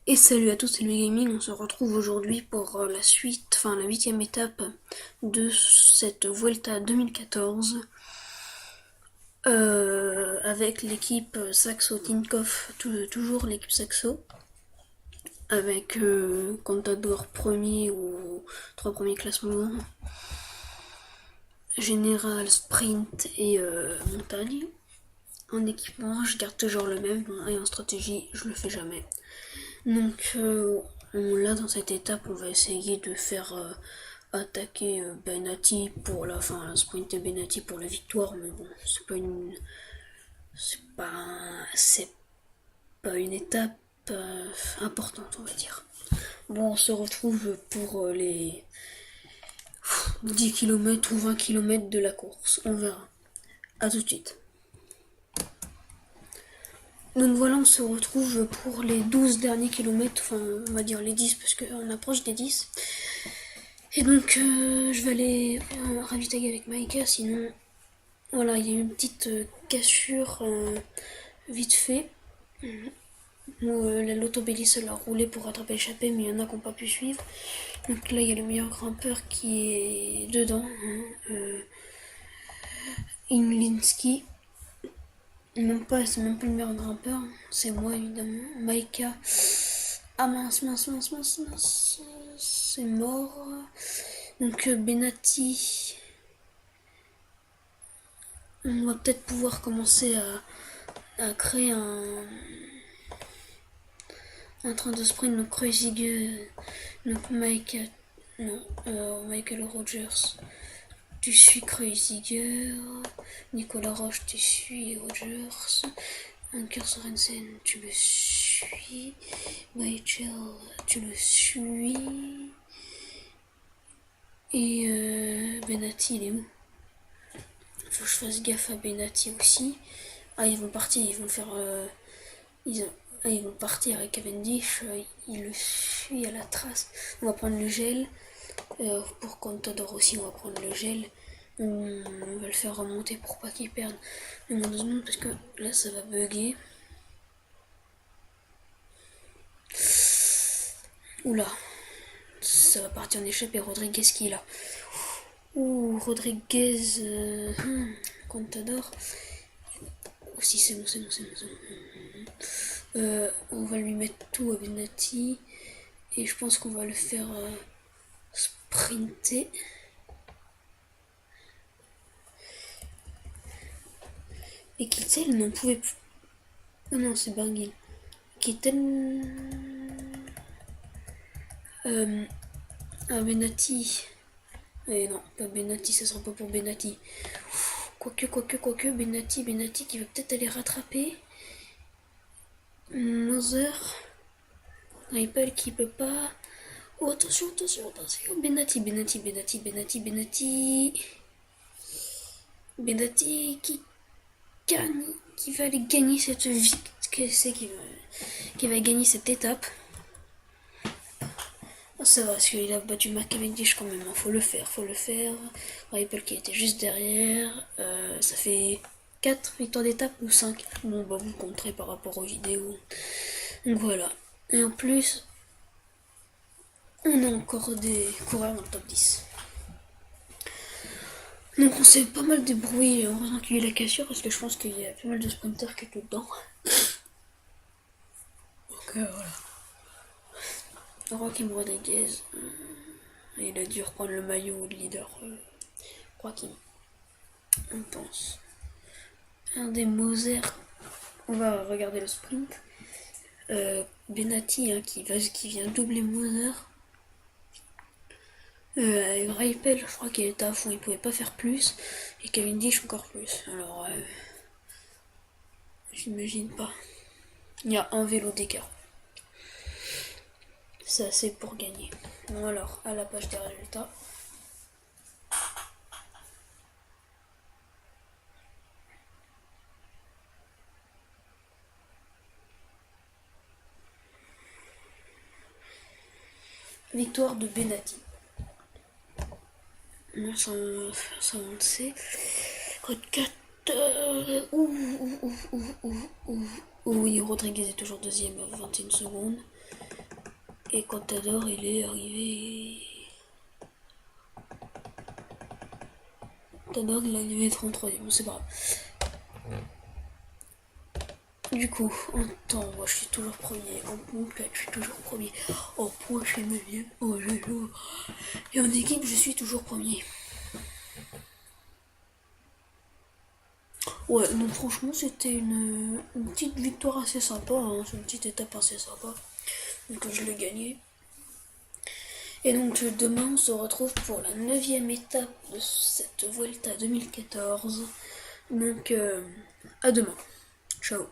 Et salut à tous, c'est le Gaming, on se retrouve aujourd'hui pour la suite, enfin la 8e étape de cette Vuelta 2014 avec l'équipe Saxo Tinkoff, toujours l'équipe Saxo, avec Contador premier ou 3 premiers classements, Général, Sprint et Montagne. En équipement, je garde toujours le même, et en stratégie, je le fais jamais. Donc là dans cette étape on va essayer de faire attaquer Benati pour la fin, sprinter Benati pour la victoire, mais bon c'est pas une étape importante, on va dire. Bon, on se retrouve pour les 10 km ou 20 km de la course, on verra. A tout de suite. Donc voilà, on se retrouve pour les 12 derniers kilomètres, enfin on va dire les 10 parce qu'on approche des 10. Et donc je vais aller ravitailler avec Maïka, sinon voilà, il y a eu une petite cassure vite fait. L'autobélis a roulé pour rattraper l'échappée, mais il y en a qui n'ont pas pu suivre. Donc là il y a le meilleur grimpeur qui est dedans, Imlinski. C'est même pas le meilleur grimpeur, c'est moi évidemment. Maïka. Ah mince, c'est mort. Donc Benati, on va peut-être pouvoir commencer à créer un train de sprint. Donc Kreuziger, donc Michael Rogers, tu suis Kreuziger. Nicolas Roche, tu suis Rogers. Anker Sorensen, tu le suis. Michael, tu le suis. Et Benati, il est où? Faut que je fasse gaffe à Benati aussi. Ah, ils vont partir, ils vont faire. Ils vont partir avec Cavendish. Il le suit à la trace. On va prendre le gel. Pour Contador aussi, on va prendre le gel. On va le faire remonter pour pas qu'il perde. Mais moins 2 secondes parce que là ça va bugger. Oula, ça va partir en échappée. Rodriguez qui est là. Ouh, Rodriguez. Contador. Aussi, c'est bon. On va lui mettre tout à Benati. Et je pense qu'on va le faire sprinter. Et Kittel n'en pouvait plus. Oh non, c'est Barguil. Kittel. Benati. Non, pas Benati, ça sera pas pour Benati. Quoique, Benati qui va peut-être aller rattraper. Moser. Ripple qui peut pas. Oh, attention. Benati. Benati qui gagne, qui va aller gagner cette qui va gagner cette étape. Oh, ça va, parce qu'il a battu Mark Cavendish quand même, hein. Faut le faire. Ripple qui était juste derrière. Ça fait 4 victoires d'étape ou 5. Bon, bah vous compterez par rapport aux vidéos. Donc voilà. Et en plus, on a encore des coureurs dans le top 10. Donc on s'est pas mal débrouillé en faisant qu'il y ait la cassure, parce que je pense qu'il y a pas mal de sprinters qui étaient dedans. Donc voilà. Joaquim Rodriguez, il a dû reprendre le maillot de leader. Joaquim, on pense. Un des Moser, on va regarder le sprint. Benati qui vient doubler Moser. Ripple, je crois qu'il était à fond, il pouvait pas faire plus. Et Cavendish encore plus. Alors, j'imagine pas. Il y a un vélo d'écart. C'est assez pour gagner. Bon alors, à la page des résultats. Victoire de Benati. Ça on le sait. Code 4. Oui, Rodriguez est toujours deuxième à 21 secondes. Et Contador, il est arrivé. Contador, il est arrivé 33ème, c'est pas grave. Du coup, en temps, moi je suis toujours premier. En pompette, je suis toujours premier. En point, je suis 9ème. Oh, et en équipe, je suis toujours premier. Ouais, donc franchement, c'était une petite victoire assez sympa. Hein. C'est une petite étape assez sympa. Donc je l'ai gagné. Et donc demain, on se retrouve pour la 9ème étape de cette Vuelta 2014. Donc à demain. Ciao.